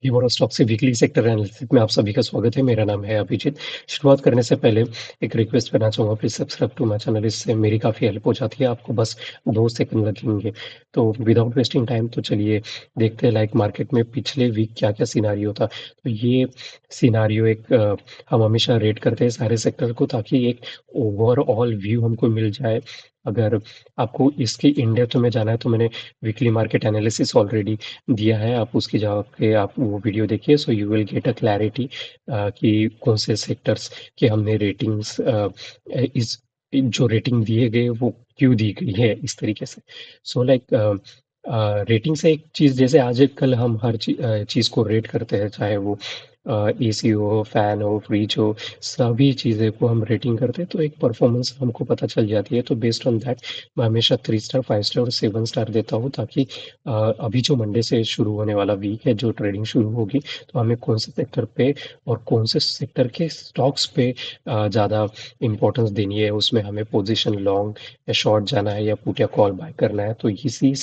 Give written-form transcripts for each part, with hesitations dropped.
ईवोरा stock से weekly sector analysis में आप सभी का स्वागत है। मेरा नाम है अभिजीत। शुरुआत करने से पहले एक रिक्वेस्ट करना चाहूँगा, please subscribe to my channel. इससे मेरी काफ़ी हेल्प हो जाती है, आपको बस 2 सेकंड लगेंगे। तो विदाउट वेस्टिंग टाइम तो चलिए देखते हैं लाइक मार्केट में पिछले वीक क्या-क्या सिनेरियो था। तो ये सिनेरियो हम हमेशा रेट करते हैं सारे सेक्टर को, ताकि एक ओवरऑल व्यू हमको मिल जाए। अगर आपको इसकी इन डेप्थ में जाना है तो मैंने वीकली मार्केट एनालिसिस ऑलरेडी दिया है, आप उसकी जाके आप वो वीडियो देखिए, so you will get a clarity कि कौन से सेक्टर्स के हमने रेटिंग्स इस जो रेटिंग दिए गए वो क्यों दी गई है इस तरीके से। सो लाइक रेटिंग से एक चीज़, जैसे आज कल हम हर चीज़ को रेट करते हैं, चाहे वो एसी हो, फैन हो, फ्रिज हो, सभी चीज़ें को हम रेटिंग करते हैं तो एक परफॉर्मेंस हमको पता चल जाती है। तो बेस्ड ऑन दैट मैं हमेशा 3 स्टार, 5 स्टार और 7 स्टार देता हूँ, ताकि अभी जो मंडे से शुरू होने वाला वीक है, जो ट्रेडिंग शुरू होगी, तो हमें कौन से सेक्टर पे और कौन से सेक्टर के स्टॉक्स पे ज़्यादा इम्पोर्टेंस देनी है, उसमें हमें पोजीशन लॉन्ग या शॉर्ट जाना है या पुट या कॉल बाय करना है। तो इसी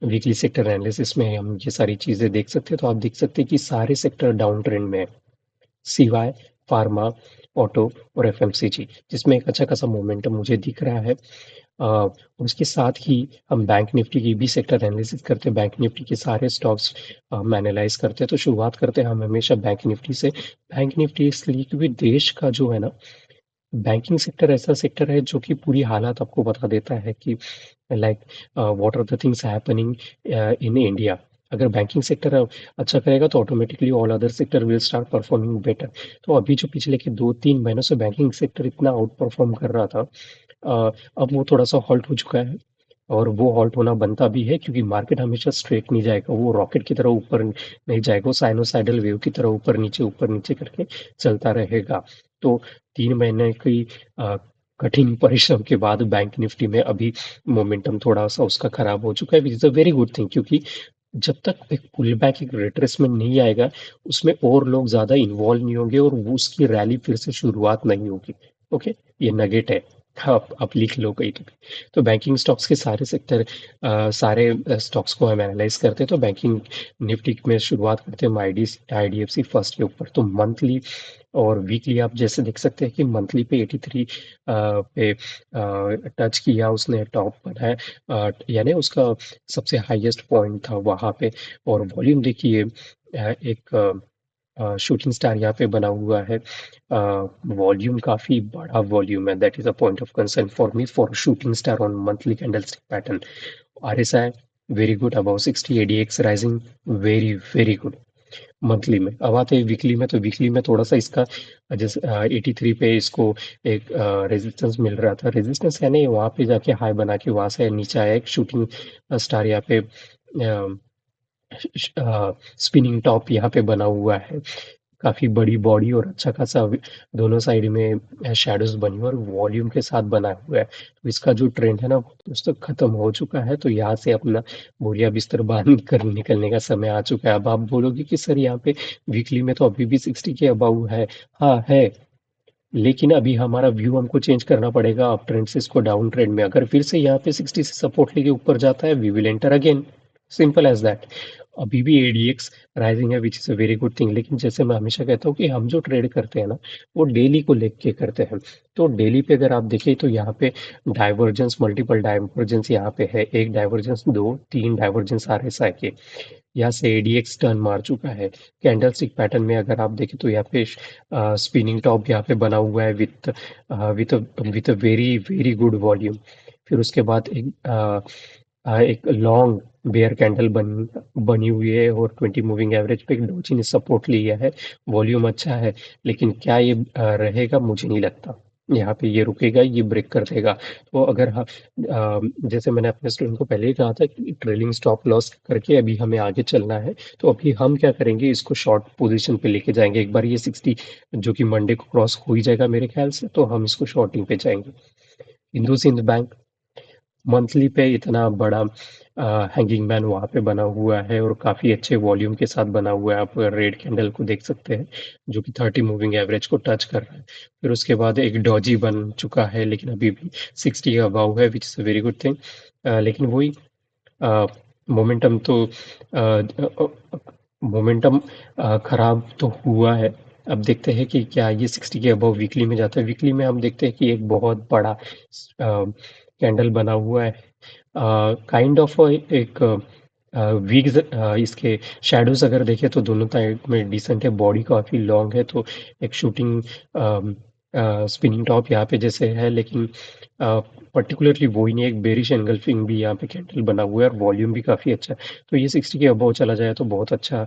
वीकली सेक्टर एनालिसिस में हम ये सारी चीज़ें देख सकते हैं। तो आप देख सकते हैं कि सारे सेक्टर डाउन ट्रेंड में है, सिवाय फार्मा, ऑटो और एफएमसीजी, जिसमें एक अच्छा खासा मोमेंटम मुझे दिख रहा है। उसके साथ ही हम बैंक निफ्टी की भी सेक्टर एनालिसिस करते हैं, बैंक निफ्टी के सारे स्टॉक्स हम एनालाइज करते हैं। तो शुरुआत करते हैं हम हमेशा बैंक निफ्टी से। बैंक निफ्टी इसलिए क्योंकि देश का जो है ना, बैंकिंग सेक्टर ऐसा सेक्टर है जो कि पूरी हालात आपको बता देता है कि like what are the things happening in India. अगर बैंकिंग सेक्टर अच्छा करेगा तो automatically all other sector will start performing better. तो अभी जो पिछले के 2-3 महीनों से बैंकिंग सेक्टर इतना आउट परफॉर्म कर रहा था, अब वो थोड़ा सा हॉल्ट हो चुका है। और वो हॉल्ट होना बनता भी है, क्योंकि मार्केट हमेशा स्ट्रेट नहीं जाएगा, वो रॉकेट की तरह ऊपर नहीं जाएगा, वो साइनोसाइडल वेव की तरह ऊपर नीचे करके चलता रहेगा। तो 3 महीने की अ, कठिन परिश्रम के बाद बैंक निफ्टी में अभी मोमेंटम थोड़ा सा उसका खराब हो चुका है, which is a very good thing, क्योंकि जब तक एक पुल बैक, एक रिट्रेसमेंट नहीं आएगा, उसमें और लोग ज़्यादा इन्वॉल्व नहीं होंगे और वो उसकी रैली फिर से शुरुआत नहीं होगी। ओके, ये नगेट है, आप लिख लो कहीं तो। तो बैंकिंग स्टॉक्स के सारे स्टॉक्स को हम एनालाइज करते हैं। तो बैंकिंग निफ्टी में शुरुआत करते हैं हम आईडीएफसी फर्स्ट के ऊपर। तो मंथली और वीकली आप जैसे देख सकते हैं कि मंथली पे 83 पे टच किया उसने, टॉप बनाया, यानी उसका सबसे हाईएस्ट पॉइंट था वहाँ पे। और वॉल्यूम देखिए, एक शूटिंग स्टार यहाँ पे बना हुआ है। वॉल्यूम काफ़ी बड़ा वॉल्यूम है, that is a point of concern for me for shooting star on monthly candlestick pattern. RSI very good, about 60, ADX rising very very good monthly में। अब आते हैं वीकली में, तो वीकली में थोड़ा सा इसका जैसे 83 पे इसको एक रेजिस्टेंस मिल रहा था, रेजिस्टेंस है नहीं, वहाँ पे जाके हाई बना के वहाँ से नीचे आया एक शूटिंग स्टार यहाँ पे, स्पिनिंग टॉप यहाँ पे बना हुआ है, काफ़ी बड़ी बॉडी और अच्छा खासा दोनों साइड में शैडोज बनी हुई और वॉल्यूम के साथ बना हुआ है। तो इसका जो ट्रेंड है ना, वो दोस्तों खत्म हो चुका है। तो यहाँ से अपना बोरिया बिस्तर बांध कर निकलने का समय आ चुका है। अब आप बोलोगे कि सर यहाँ पे वीकली में तो अभी भी 60 के अबाउ है। हाँ है, लेकिन अभी हमारा व्यू हमको चेंज करना पड़ेगा अप ट्रेंड से इसको डाउन ट्रेंड में। अगर फिर से यहाँ पे 60 से सपोर्ट लेके ऊपर जाता है, we will enter again, simple as that. अभी भी एडीएक्स राइजिंग है, which is a very good thing. लेकिन जैसे मैं हमेशा कहता हूँ कि हम जो ट्रेड करते हैं ना, वो डेली को लेके करते हैं। तो डेली पे अगर आप देखें तो यहाँ पे डाइवर्जेंस, मल्टीपल डाइवर्जेंस यहाँ पे है, एक डाइवर्जेंस, दो, तीन डाइवर्जेंस आरएसआई के। यहाँ से एडीएक्स टर्न मार चुका है। कैंडलस्टिक पैटर्न में अगर आप देखें तो यहाँ पे स्पिनिंग टॉप यहाँ पे बना हुआ है with with a very very good volume. फिर उसके बाद एक लॉन्ग बेयर कैंडल बनी हुई है और 20 मूविंग एवरेज पे एक डोजी ने सपोर्ट लिया है। वॉल्यूम अच्छा है, लेकिन क्या ये रहेगा, मुझे नहीं लगता यहाँ पे ये रुकेगा, ये ब्रेक कर देगा। तो अगर जैसे मैंने अपने स्टूडेंट को पहले ही कहा था कि ट्रेलिंग स्टॉप लॉस करके अभी हमें आगे चलना है। तो अभी हम क्या करेंगे, इसको शॉर्ट पोजीशन पे लेके जाएंगे। एक बार ये 60 जो कि मंडे को क्रॉस हो ही जाएगा मेरे ख्याल से, तो हम इसको शॉर्टिंग पे जाएंगे। हिंदू सिंध बैंक मंथली पे इतना बड़ा हैंगिंग मैन वहाँ पे बना हुआ है और काफ़ी अच्छे वॉल्यूम के साथ बना हुआ है। आप रेड कैंडल को देख सकते हैं जो कि 30 मूविंग एवरेज को टच कर रहा है। फिर उसके बाद एक डॉजी बन चुका है, लेकिन अभी भी 60 के अबाउ है, which is a very good thing. लेकिन वही मोमेंटम तो मोमेंटम खराब तो हुआ है। अब देखते हैं कि क्या ये 60 के अबव वीकली में जाता है। वीकली में हम देखते हैं कि एक बहुत बड़ा कैंडल बना हुआ है। काइंड ऑफ एक वीक्स इसके शैडोज अगर देखें तो दोनों साइड में डिसेंट है, बॉडी काफ़ी लॉन्ग है, तो एक शूटिंग स्पिनिंग टॉप यहाँ पे जैसे है, लेकिन पर्टिकुलरली वो ही नहीं, एक बेरिश एंगल्फिंग भी यहाँ पे कैंडल बना हुआ है और वॉल्यूम भी काफ़ी अच्छा है। तो ये 60 के अबव चला जाए तो बहुत अच्छा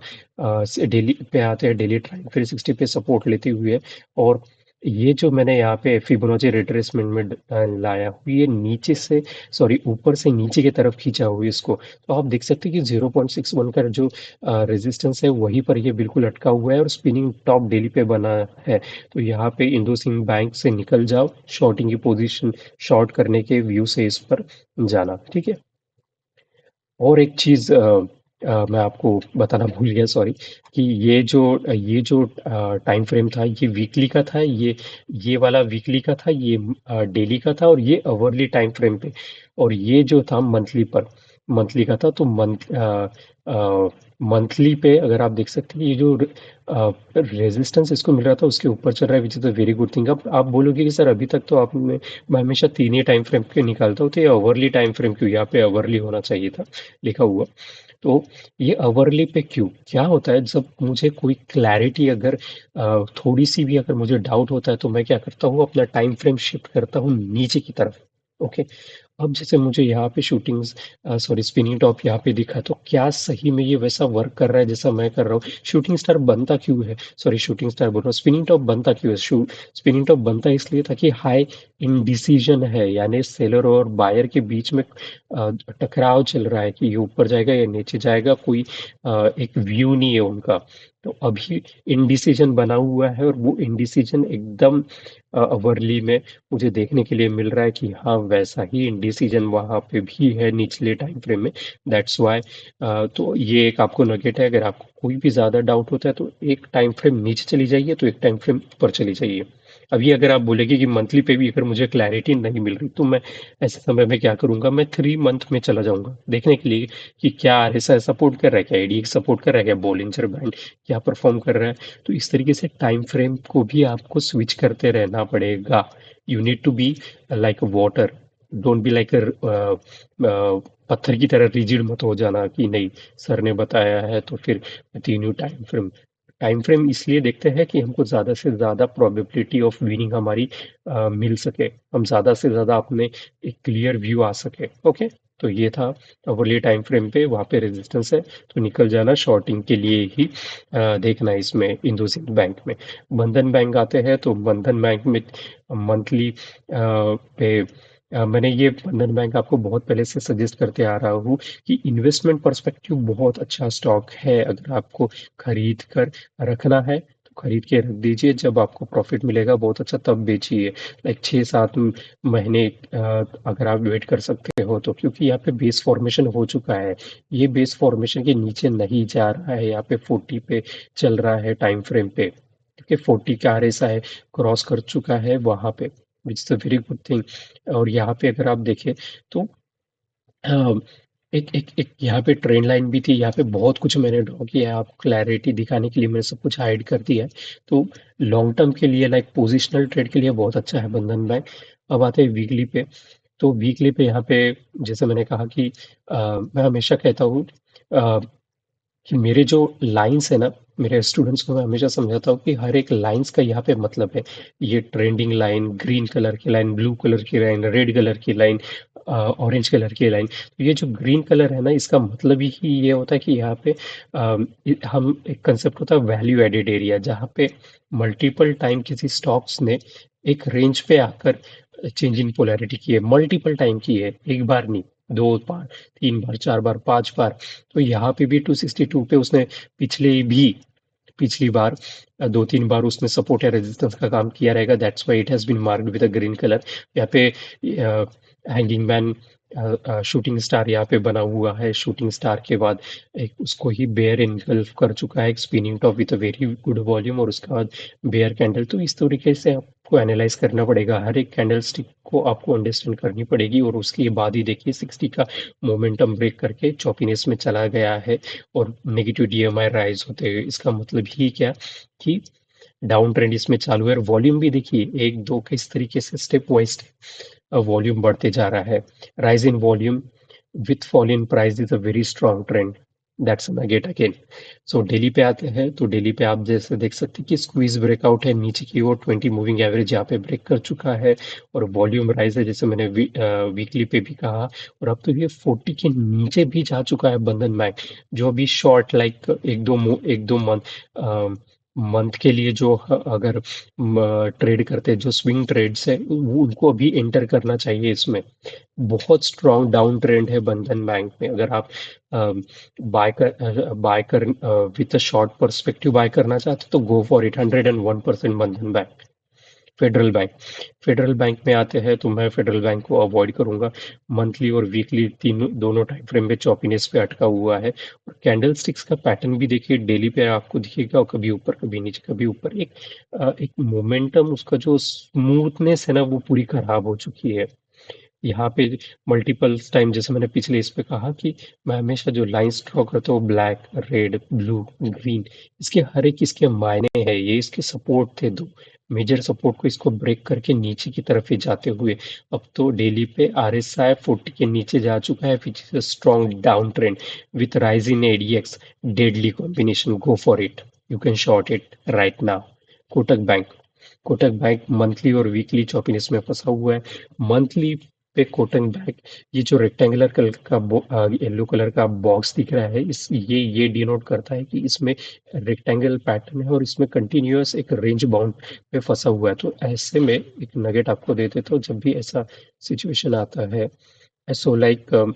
डेली पे आते हैं, डेली ट्राइंग फिर 60 पे सपोर्ट लेते हुए। और ये जो मैंने यहाँ पे फिबोनाची रिट्रेसमेंट में लाया हूँ, ये नीचे से, सॉरी ऊपर से नीचे की तरफ खींचा हुआ इसको। तो आप देख सकते हैं कि 0.61 का जो रेजिस्टेंस है वहीं पर ये बिल्कुल अटका हुआ है और स्पिनिंग टॉप डेली पे बना है। तो यहाँ पे इंडोसिंध बैंक से निकल जाओ, शॉर्टिंग की पोजीशन शॉर्ट करने के व्यू से इस पर जाना, ठीक है। और एक चीज़ मैं आपको बताना भूल गया, सॉरी, कि ये जो टाइम फ्रेम था ये वीकली का था, ये वाला वीकली का था, ये डेली का था, और ये अवरली टाइम फ्रेम पे, और ये जो था मंथली पर, मंथली का था। तो मंथली पे अगर आप देख सकते हैं, ये जो रेजिस्टेंस इसको मिल रहा था उसके ऊपर चल रहा है, which is a very good thing. अब आप बोलोगे कि सर अभी तक तो आपने, मैं हमेशा तीन ही टाइम फ्रेम के निकालता हूँ, तो ये अवरली टाइम फ्रेम क्यों, यहाँ पे अवरली होना चाहिए था लिखा हुआ। तो ये अवरली पे क्यों, क्या होता है जब मुझे कोई क्लैरिटी अगर थोड़ी सी भी अगर मुझे डाउट होता है, तो मैं क्या करता हूँ, अपना टाइम फ्रेम शिफ्ट करता हूँ नीचे की तरफ। ओके। अब जैसे मुझे यहाँ पे शूटिंग्स, सॉरी, स्पिनिंग टॉप यहाँ पे दिखा, तो क्या सही में ये वैसा वर्क कर रहा है जैसा मैं कर रहा हूँ? शूटिंग स्टार बनता क्यों है, सॉरी शूटिंग स्टार बोल रहा हूँ, स्पिनिंग टॉप बनता क्यों है? स्पिनिंग टॉप बनता इसलिए ताकि हाई इंडिसीजन है, यानी सेलर और बायर के बीच में टकराव चल रहा है कि ये ऊपर जाएगा या नीचे जाएगा, कोई एक व्यू नहीं है उनका। तो अभी इंडिसीजन बना हुआ है, और वो इंडिसीजन एकदम अवरली में मुझे देखने के लिए मिल रहा है कि हाँ वैसा ही इंडिसीजन वहाँ पे भी है निचले टाइम फ्रेम में। That's why. तो ये एक आपको नगेट है, अगर आपको कोई भी ज़्यादा डाउट होता है तो एक टाइम फ्रेम नीचे चली जाइए, तो एक टाइम फ्रेम ऊपर चली जाइए। अभी अगर आप बोलेंगे कि मंथली पे भी अगर मुझे क्लैरिटी नहीं मिल रही, तो मैं ऐसे समय में क्या करूंगा, मैं 3 मंथ में चला जाऊंगा देखने के लिए कि क्या आरएसआई सपोर्ट कर रहा है, क्या एडीएक्स सपोर्ट कर रहा है, क्या बॉलिंजर बैंड क्या परफॉर्म कर रहा है। तो इस तरीके से टाइम फ्रेम को भी आपको स्विच करते रहना पड़ेगा। You need to be like water, don't be like पत्थर की तरह रिजिड मत हो जाना कि नहीं सर ने बताया है तो फिर continue time frame. Time frame इसलिए देखते हैं कि हमको ज़्यादा से ज़्यादा प्रोबेबिलिटी ऑफ विनिंग हमारी मिल सके, हम ज़्यादा से ज़्यादा अपने एक क्लियर व्यू आ सके। ओके। तो ये था अवरली टाइम फ्रेम पे, वहाँ पे रेजिस्टेंस है तो निकल जाना, शॉर्टिंग के लिए ही देखना है इसमें। इंडोसिंध बैंक में, बंधन बैंक आते हैं, तो बंधन बैंक में मंथली पे मैंने ये बंधन बैंक आपको बहुत पहले से सजेस्ट करते आ रहा हूँ कि इन्वेस्टमेंट पर्सपेक्टिव बहुत अच्छा स्टॉक है, अगर आपको खरीद कर रखना है तो खरीद के रख दीजिए, जब आपको प्रॉफिट मिलेगा बहुत अच्छा तब बेचिए। लाइक 6-7 महीने अगर आप वेट कर सकते हो तो, क्योंकि यहाँ पे बेस फॉर्मेशन हो चुका है, ये बेस फॉर्मेशन के नीचे नहीं जा रहा है, यहाँ पे 40 पे चल रहा है टाइम फ्रेम पे, क्योंकि 40 का आरएसआई है क्रॉस कर चुका है वहां पे, which is a very good thing. और यहाँ पे अगर आप देखें तो हाँ, एक यहाँ पे ट्रेंड लाइन भी थी, यहाँ पे बहुत कुछ मैंने ड्रॉ किया है आपको क्लैरिटी दिखाने के लिए, मैंने सब कुछ हाइड कर दिया है। तो लॉन्ग टर्म के लिए, लाइक पोजिशनल ट्रेड के लिए बहुत अच्छा है बंधन बैंक। अब आते हैं वीकली पे। तो वीकली पे यहाँ पे जैसे मैंने कहा कि मैं हमेशा कहता हूँ कि मेरे जो लाइन्स है ना, मेरे स्टूडेंट्स को मैं हमेशा समझाता हूँ कि हर एक लाइन्स का यहाँ पे मतलब है। ये ट्रेंडिंग लाइन, ग्रीन कलर की लाइन, ब्लू कलर की लाइन, रेड कलर की लाइन, ऑरेंज कलर की लाइन। तो ये जो ग्रीन कलर है ना, इसका मतलब ही ये होता है कि यहाँ पे हम एक कंसेप्ट होता है वैल्यू एडेड एरिया, जहाँ पे मल्टीपल टाइम किसी स्टॉक्स ने एक रेंज पे आकर चेंज इन पोलैरिटी की है, मल्टीपल टाइम की है, एक बार नहीं, 2 बार, 3 बार, 4 बार, 5 बार। तो यहाँ पे भी 262 पे उसने पिछली बार 2-3 बार उसने सपोर्ट या रेजिस्टेंस का काम किया रहेगा, that's why it has been marked with a green colour. यहाँ पे हैंगिंग मैन शूटिंग स्टार यहाँ पे बना हुआ है। शूटिंग स्टार के बाद एक उसको ही बेयर इनगल्फ कर चुका है, एक spinning top with a very good volume, और उसके बाद बेयर कैंडल। तो इस तरीके से आपको एनालाइज करना पड़ेगा, हर एक कैंडल स्टिक को आपको अंडरस्टैंड करनी पड़ेगी, और उसके बाद ही देखिए 60 का मोमेंटम ब्रेक करके चॉपीनेस में चला गया है और नेगेटिव डीएमआई राइज होते हुए। इसका मतलब ही क्या कि डाउन ट्रेंड इसमें चालू है, और वॉल्यूम भी देखिए एक दो किस तरीके से स्टेप वाइज वॉल्यूम बढ़ते जा रहा है। Rise in volume with fall in price is a very strong trend, that's nugget again. So daily पे आते हैं, तो डेली पे आप जैसे देख सकते हैं कि स्क्वीज ब्रेकआउट है नीचे की ओर, 20 मूविंग एवरेज यहाँ पे ब्रेक कर चुका है, और वॉल्यूम राइज है जैसे मैंने वीकली पे भी कहा, और अब तो ये 40 के नीचे भी जा चुका है बंधन बैंक। जो अभी शॉर्ट लाइक एक दो मंथ के लिए जो अगर ट्रेड करते हैं, जो स्विंग ट्रेड्स है, उनको अभी एंटर करना चाहिए इसमें। बहुत स्ट्रॉन्ग डाउन ट्रेंड है बंधन बैंक में। अगर आप बाय कर with a short perspective buy करना चाहते तो go for it. 101% Bandhan bank. Federal bank, federal bank में आते हैं तो मैं फेडरल बैंक को अवॉइड करूंगा। मंथली और वीकली तीनों दोनों टाइम फ्रेम में चॉपीनेस पे अटका हुआ है, और कैंडल स्टिक्स का पैटर्न भी देखिए डेली पे आपको दिखेगा, और कभी ऊपर कभी नीचे कभी ऊपर। एक मोमेंटम, उसका जो स्मूथनेस है ना, वो पूरी खराब हो चुकी है यहाँ पे। मल्टीपल टाइम जैसे मैंने पिछले इस पे कहा कि मैं हमेशा जो लाइंस ड्रॉ करता हूँ, ब्लैक, रेड, ब्लू, ग्रीन, इसके हर एक इसके मायने हैं। ये इसके सपोर्ट थे, दो मेजर सपोर्ट को इसको ब्रेक करके नीचे की तरफ ही जाते हुए अब तो डेली पे RSI 40 के नीचे जा चुका है, which is a strong down trend with rise in ADX। Deadly combination, go for it, you can short it right now. Kotak bank, Kotak bank monthly और वीकली चौपीनेस में फंसा हुआ है। मंथली पे कोटक बैंक, ये जो रेक्टेंगुलर कलर का येलो कलर का बॉक्स दिख रहा है, इस ये डिनोट करता है कि इसमें रेक्टेंगल पैटर्न है, और इसमें कंटिन्यूअस एक रेंज बाउंड पे फंसा हुआ है। तो ऐसे में एक नगेट आपको दे देता हूँ, जब भी ऐसा सिचुएशन आता है, ऐसो लाइक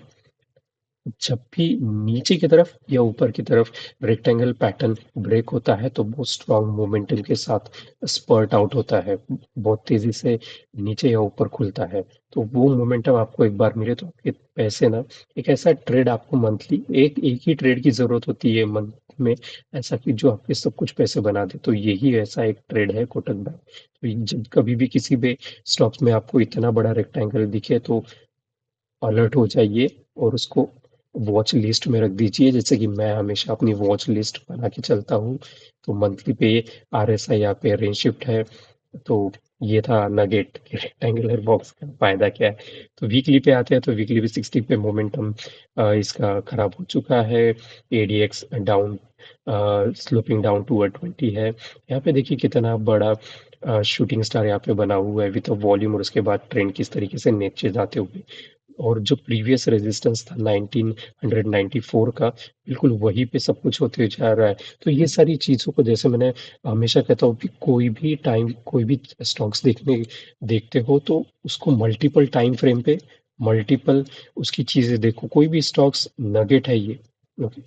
जब भी नीचे की तरफ या ऊपर की तरफ रेक्टेंगल पैटर्न ब्रेक होता है, तो बहुत स्ट्रॉन्ग मोमेंटम के साथ स्पर्ट आउट होता है, बहुत तेजी से नीचे या ऊपर खुलता है। तो वो मोमेंटम आपको एक बार मिले तो आपके पैसे ना, एक ऐसा ट्रेड आपको मंथली, एक एक ही ट्रेड की जरूरत होती है मंथ में, ऐसा कि जो आपके सब कुछ पैसे बना दे। तो यही ऐसा एक ट्रेड है कोटक बैंक। तो जब कभी भी किसी भी स्टॉक्स में आपको इतना बड़ा रेक्टेंगल दिखे तो अलर्ट हो जाइए, और उसको वॉच लिस्ट में रख दीजिए, जैसे कि मैं हमेशा अपनी वॉच लिस्ट बना के चलता हूँ। तो मंथली पे RSI यहाँ पे रेंज शिफ्ट है। तो ये था नगेट कि रेक्टेंगुलर बॉक्स का फायदा क्या है। तो वीकली पे आते हैं, तो वीकली पे 60 पे मोमेंटम इसका खराब हो चुका है। ADX down, sloping down toward 20 है। यहाँ पे देखिए कितना बड़ा शूटिंग स्टार यहाँ पे बना हुआ है विद वॉल्यूम, और उसके बाद ट्रेंड किस तरीके से नीचे जाते हुए, और जो प्रीवियस रेजिस्टेंस था 1994 का, बिल्कुल वहीं पे सब कुछ होते जा रहा है। तो ये सारी चीज़ों को, जैसे मैंने हमेशा कहता हूँ कि कोई भी टाइम, कोई भी स्टॉक्स देखते हो तो उसको मल्टीपल टाइम फ्रेम पे, मल्टीपल उसकी चीज़ें देखो। कोई भी स्टॉक्स नगेट है ये, ओके,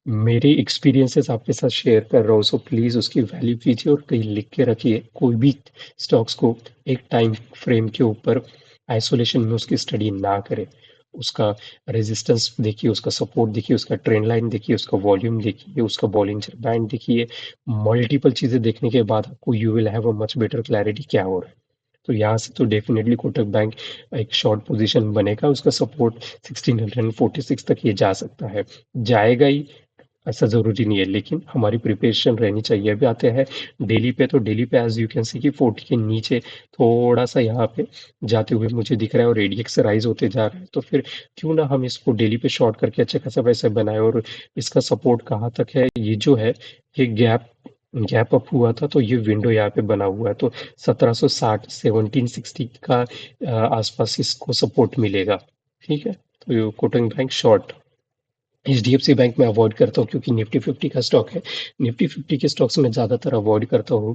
मेरे एक्सपीरियंसेस आपके साथ शेयर कर रहा हूँ, सो प्लीज़ उसकी वैल्यू कीजिए और कहीं लिख के रखिए। कोई भी स्टॉक्स को एक टाइम फ्रेम के ऊपर आइसोलेशन में उसकी स्टडी ना करें। उसका रेजिस्टेंस देखिए, उसका सपोर्ट देखिए, उसका ट्रेंड लाइन देखिए, उसका वॉल्यूम देखिए, उसका बॉलिंजर बैंड देखिए। मल्टीपल चीज़ें देखने के बाद आपको you will have a much better clarity क्या हो रहा है। तो यहाँ से तो डेफिनेटली कोटक बैंक एक शॉर्ट पोजीशन बनेगा, उसका सपोर्ट 1646 तक ये जा सकता है, जाएगा ही ऐसा ज़रूरी नहीं है, लेकिन हमारी प्रिपरेशन रहनी चाहिए। अभी आते हैं डेली पे, तो डेली पे एज़ यू कैन सी कि 40 के नीचे थोड़ा-सा यहाँ पे जाते हुए मुझे दिख रहा है, और ADX राइज़ होते जा रहा है। तो फिर क्यों ना हम इसको डेली पे शॉर्ट करके अच्छे खासा पैसे बनाएँ, और इसका सपोर्ट कहाँ तक है, ये जो है, ये गैप गैप अप हुआ था, तो ये विंडो यहाँ पे बना हुआ है। तो 1760, 1760 का आसपास इसको सपोर्ट मिलेगा। ठीक है? तो ये Kotak bank short. HDFC bank में अवॉइड करता हूँ, क्योंकि निफ्टी 50 का स्टॉक है। निफ्टी 50 के स्टॉक्स में ज़्यादातर अवॉइड करता हूँ।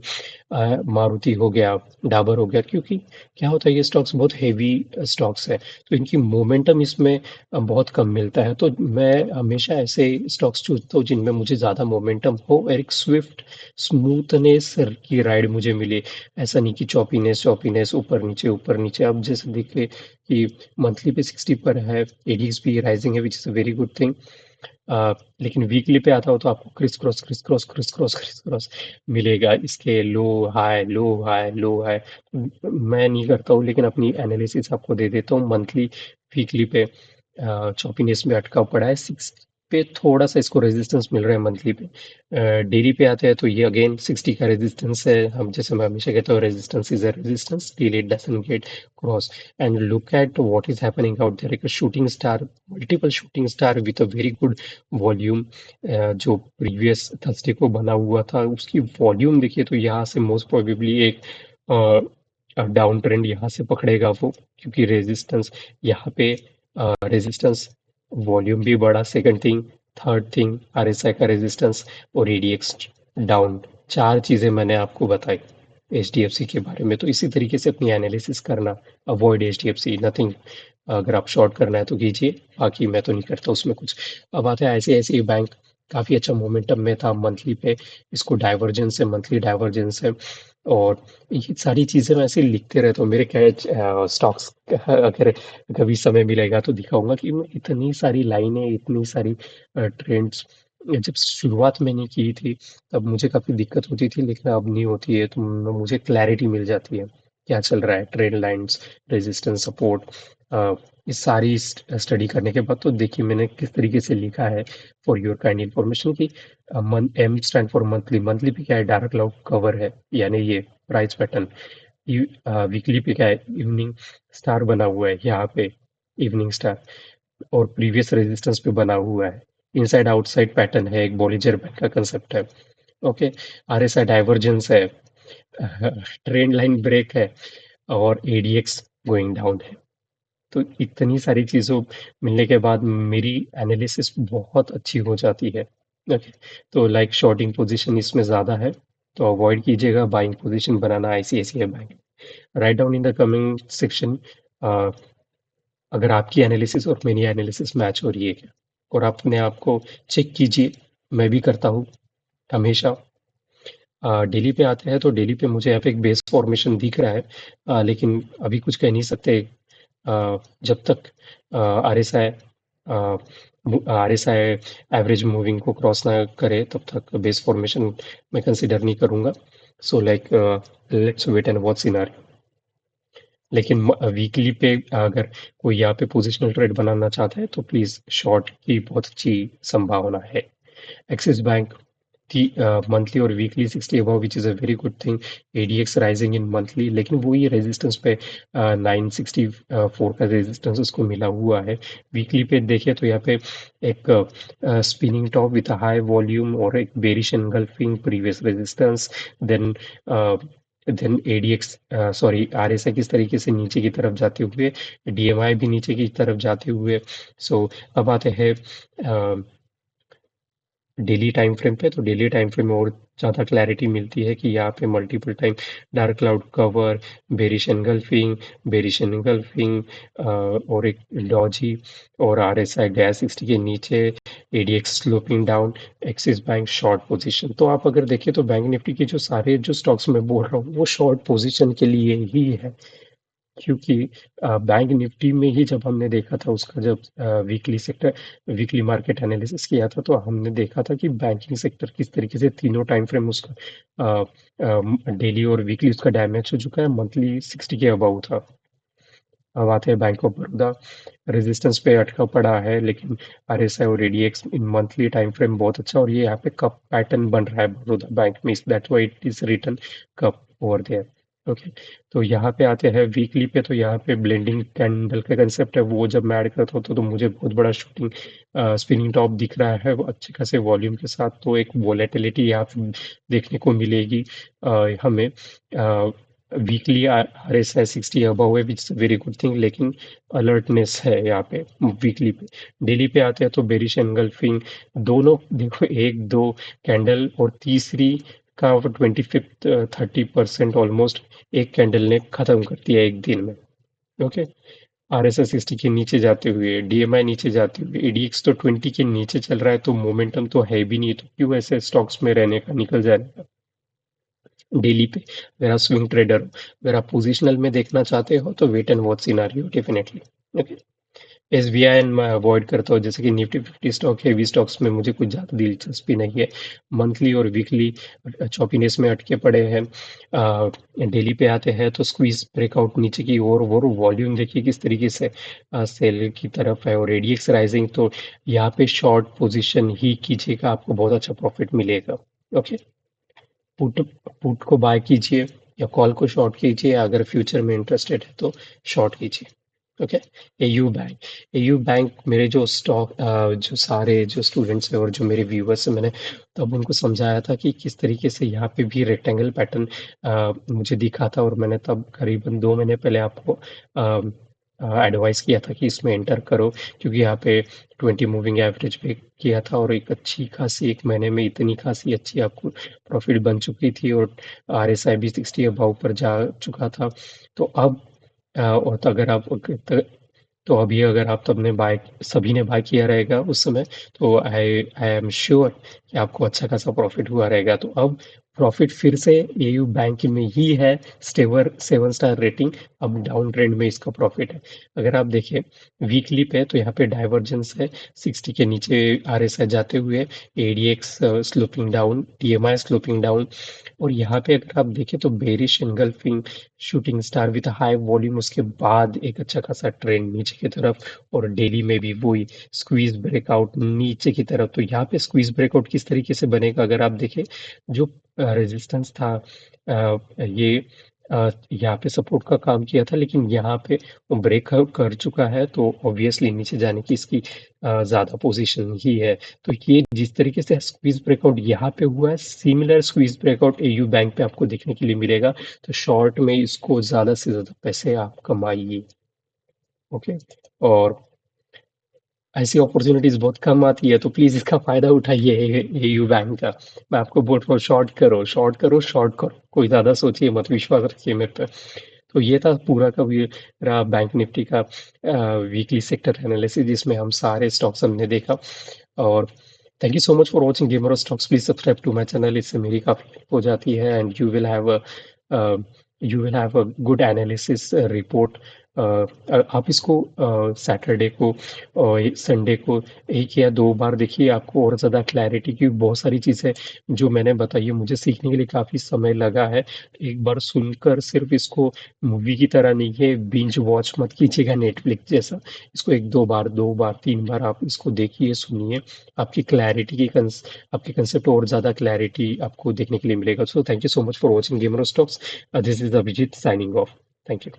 मारुति हो गया, डाबर हो गया, क्योंकि क्या होता है, ये स्टॉक्स बहुत हेवी स्टॉक्स है, तो इनकी मोमेंटम इसमें बहुत कम मिलता है। तो मैं हमेशा ऐसे स्टॉक्स चुनता हूँ जिनमें मुझे ज़्यादा मोमेंटम हो, और एक स्विफ्ट स्मूथनेस की राइड मुझे मिले। ऐसा नहीं कि चॉपीनेस चॉपीनेस, ऊपर नीचे ऊपर नीचे। अब जैसे देखिए कि मंथली पे 60 पर है, एडीएक्स भी राइजिंग है, which is a very good thing. लेकिन वीकली पे आता हो तो आपको criss cross criss cross criss cross criss cross मिलेगा, इसके low high low high low high. मैं नहीं करता हूँ, लेकिन अपनी एनालिसिस आपको दे देता हूँ। मंथली वीकली पे चॉपीनेस में अटका पड़ा है, सिक्स पे थोड़ा सा इसको रेजिस्टेंस मिल रहा है मंथली पे। डेली पे आते हैं तो ये अगेन 60 का रेजिस्टेंस है। हम जैसे मैं हमेशा कहता हूँ, resistance is a resistance till it doesn't get cross. And look at what is happening out there. एक shooting star, multiple shooting star with a very good volume, जो प्रीवियस थर्सडे को बना हुआ था, उसकी वॉल्यूम देखिए तो यहाँ से मोस्ट प्रोबेबली एक डाउन ट्रेंड यहाँ से पकड़ेगा वो, क्योंकि रेजिस्टेंस यहाँ पे, रेजिस्टेंस वॉल्यूम भी बढ़ा, second thing. Third thing, RSI का रेजिस्टेंस और एडीएक्स डाउन। चार चीजें मैंने आपको बताई एचडीएफसी के बारे में। तो इसी तरीके से अपनी एनालिसिस करना, अवॉइड एचडीएफसी, नथिंग। अगर आप शॉर्ट करना है तो कीजिए, बाकी मैं तो नहीं करता उसमें कुछ। अब आता है ICICI बैंक, काफी अच्छा मोमेंटम में था मंथली पे, इसको डाइवर्जेंस है, मंथली डाइवर्जेंस है। और ये सारी चीजें मैं ऐसे लिखते रहता हूँ, मेरे क्या स्टॉक्स, अगर कभी समय मिलेगा तो दिखाऊंगा कि मैं इतनी सारी लाइनें, इतनी सारी ट्रेंड्स जब शुरुआत मैंने की थी तब मुझे काफी दिक्कत होती थी, लेकिन अब नहीं होती है, तो मुझे क्लैरिटी मिल जाती है क्या चल रहा है, ट्रेंड लाइंस, रेजिस्टेंस, सपोर्ट। ये सारी स्टडी करने के बाद तो देखिए मैंने किस तरीके से लिखा है, फॉर योर काइंड इंफॉर्मेशन, कि M stand for monthly. Monthly पे क्या है, डार्क क्लाउड कवर है, यानी ये प्राइस पैटर्न। वीकली पे क्या है, इवनिंग स्टार बना हुआ है यहाँ पे, इवनिंग स्टार, और प्रीवियस रेजिस्टेंस पे बना हुआ है। इनसाइड आउटसाइड पैटर्न है, एक बॉलिंजर बैंड का कंसेप्ट है। ओके, आरएसआई डाइवर्जेंस है, ट्रेंड लाइन ब्रेक है, और एडीएक्स गोइंग डाउन है। तो इतनी सारी चीज़ों मिलने के बाद मेरी एनालिसिस बहुत अच्छी हो जाती है। ओके, तो लाइक शॉर्टिंग पोजीशन इसमें ज़्यादा है, तो अवॉइड कीजिएगा buying position banana ICICI bank. Write down in the coming section अगर आपकी एनालिसिस और मेरी एनालिसिस मैच हो रही है क्या, और अपने आप को चेक कीजिए। मैं भी करता हूँ हमेशा। डेली पे आते हैं तो डेली पे मुझे यहाँ पे एक बेस फॉर्मेशन दिख रहा है, लेकिन अभी कुछ कह नहीं सकते। जब तक आरएसआई आरएसआई एवरेज मूविंग को क्रॉस ना करे तब तक बेस फॉर्मेशन मैं कंसिडर नहीं करूंगा। So like let's wait and watch scenario. लेकिन वीकली पे अगर कोई यहाँ पे पोजिशनल ट्रेड बनाना चाहता है तो प्लीज शॉर्ट की बहुत अच्छी संभावना है। एक्सिस बैंक थी मंथली और weekly 60 above, which is a very good thing. ADX rising in monthly, लेकिन वो ये रेजिस्टेंस पे 964 का रेजिस्टेंस उसको मिला हुआ है। वीकली पे देखिए तो यहाँ पे एक spinning top with high volume और एक bearish engulfing previous resistance. Then ADX, sorry, RSI किस तरीके से नीचे की तरफ जाते हुए, डीएमआई भी नीचे की तरफ जाते हुए। सो अब आते हैं डेली टाइम फ्रेम पे, तो डेली टाइम फ्रेम में और ज़्यादा क्लैरिटी मिलती है कि यहाँ पे multiple time dark cloud cover, bearish engulfing, और एक डॉजी, और आरएसआई गैस 60 के नीचे, ADX sloping down, axis bank short position. तो आप अगर देखें तो बैंक निफ्टी के जो सारे जो स्टॉक्स मैं बोल रहा हूँ वो शॉर्ट पोजीशन के लिए ही है, क्योंकि बैंक निफ्टी में ही जब हमने देखा था उसका, जब वीकली मार्केट एनालिसिस किया था, तो हमने देखा था कि बैंकिंग सेक्टर किस तरीके से तीनों टाइम फ्रेम उसका डेली और वीकली उसका डैमेज हो चुका है, मंथली 60 के अबाउ था। अब आते हैं बैंक ऑफ बड़ौदा, रेजिस्टेंस पे अटका पड़ा है, लेकिन आरएसआई और एडीएक्स इन मंथली टाइम फ्रेम बहुत अच्छा, और ये यहाँ पे कप पैटर्न बन रहा है बड़ौदा बैंक में, that's why it is written cup over there. Okay, तो यहाँ पे आते हैं वीकली पे, तो यहाँ पे ब्लेंडिंग कैंडल का कंसेप्ट है, वो जब मैं ऐड करता हूँ तो मुझे बहुत बड़ा शूटिंग स्पिनिंग टॉप दिख रहा है, वो अच्छे खासे वॉल्यूम के साथ, तो एक वोलेटिलिटी यहाँ पे देखने को मिलेगी हमें। वीकली आरएसआई 60 अबव है, which is very good thing, लेकिन अलर्टनेस है यहाँ पे वीकली पे। डेली पे आते हैं तो बेरिश एनगल्फिंग, दोनों देखो, एक दो कैंडल, और तीसरी का 25th 30% ऑलमोस्ट एक कैंडल ने खत्म कर दिया एक दिन में। ओके, आरएसआई 60 के नीचे जाते हुए, डीएमआई नीचे जाते हुए, एडीएक्स तो 20 के नीचे चल रहा है, तो मोमेंटम तो है भी नहीं, तो क्यों ऐसे स्टॉक्स में रहने का, निकल जाने का। डेली पे। अगर आप स्विंग ट्रेडर हो, अगर आप पोजिशनल में देखना चाहते हो तो wait and watch scenario definitely. Okay. SBI मैं अवॉइड करता हूँ, जैसे कि निफ्टी 50 स्टॉक, हेवी स्टॉक्स में मुझे कुछ ज़्यादा दिलचस्पी नहीं है। मंथली और वीकली चॉपीनेस में अटके पड़े हैं। डेली पे आते हैं तो स्क्वीज ब्रेकआउट नीचे की ओर, और वॉल्यूम देखिए किस तरीके से सेल की तरफ है, और एडीएक्स राइजिंग, तो यहाँ पे शॉर्ट पोजीशन ही कीजिएगा, आपको बहुत अच्छा प्रॉफिट मिलेगा। ओके। पुट पुट को बाय कीजिए या कॉल को शॉर्ट कीजिए, अगर फ्यूचर में इंटरेस्टेड है तो शॉर्ट कीजिए। ओके। एयू बैंक मेरे जो स्टॉक जो सारे जो स्टूडेंट्स हैं और जो मेरे व्यूवर्स हैं, मैंने तब उनको समझाया था कि किस तरीके से यहाँ पे भी रेक्टेंगल पैटर्न मुझे दिखा था, और मैंने तब करीबन 2 महीने पहले आपको एडवाइस किया था कि इसमें एंटर करो, क्योंकि यहाँ पे 20 मूविंग एवरेज पे किया था, और एक अच्छी खासी 1 महीने में इतनी खासी अच्छी आपको प्रॉफिट बन चुकी थी, और आरएसआई भी 60 अबाव पर जा चुका था। तो अब और तो अगर आप तो अभी अगर आप सबने बाय सभी ने बाय किया रहेगा उस समय, तो आई आई एम श्योर कि आपको अच्छा खासा प्रॉफिट हुआ रहेगा। तो अब प्रॉफिट फिर से एयू बैंक में ही है, स्टेवर 7 स्टार रेटिंग, अब डाउन ट्रेंड में इसका प्रॉफिट है। अगर आप देखें वीकली पे, तो यहाँ पे डाइवर्जेंस है 60 के नीचे आरएसआई जाते हुए, ADX sloping down, TMI sloping down, और यहाँ पे अगर आप देखें तो bearish engulfing shooting star with high volume, उसके बाद एक अच्छा खासा ट्रेंड नीचे की तरफ, और डेली में भी वही स्क्वीज ब्रेकआउट नीचे की तरफ। तो यहाँ पे स्क्वीज ब्रेकआउट किस तरीके से बनेगा, अगर आप देखें जो रेजिस्टेंस था, ये यहाँ पे सपोर्ट का काम किया था, लेकिन यहाँ पे वो ब्रेकआउट कर चुका है, तो ऑब्वियसली नीचे जाने की इसकी ज़्यादा पोजीशन ही है। तो ये जिस तरीके से स्क्वीज ब्रेकआउट यहाँ पे हुआ है, similar squeeze breakout AU bank पे आपको देखने के लिए मिलेगा। तो शॉर्ट में इसको ज़्यादा से ज़्यादा पैसे आप कमाइए। ओके। और ऐसी अपॉर्चुनिटीज बहुत कम आती है, तो प्लीज इसका फायदा उठाइए एयू बैंक का। मैं आपको बोल रहा हूँ, शॉर्ट करो, शॉर्ट करो, शॉर्ट करो, कोई ज्यादा सोचिए मत, विश्वास रखिए मेरे पे। तो ये था पूरा का मेरा बैंक निफ्टी का वीकली सेक्टर एनालिसिस, जिसमें हम सारे स्टॉक्स हमने देखा। और thank you so much for watching gamer stocks. Please subscribe to my channel, इससे मेरी काफी हेल्प हो जाती है, and you will have a good analysis report. आप इसको सैटरडे को और संडे को 1 या 2 बार देखिए, आपको और ज़्यादा क्लैरिटी की बहुत सारी चीज़ें जो मैंने बताई है, मुझे सीखने के लिए काफ़ी समय लगा है। एक बार सुनकर सिर्फ इसको मूवी की तरह नहीं है, बिंज वॉच मत कीजिएगा नेटफ्लिक्स जैसा। इसको 1-2 बार, 2 बार, 3 बार आप इसको देखिए, सुनिए, आपकी क्लैरिटी की आपके कंसेप्ट और ज़्यादा क्लैरिटी आपको देखने के लिए मिलेगा। So thank you so much for watching gamer stocks. This is Abhijit signing off. Thank you.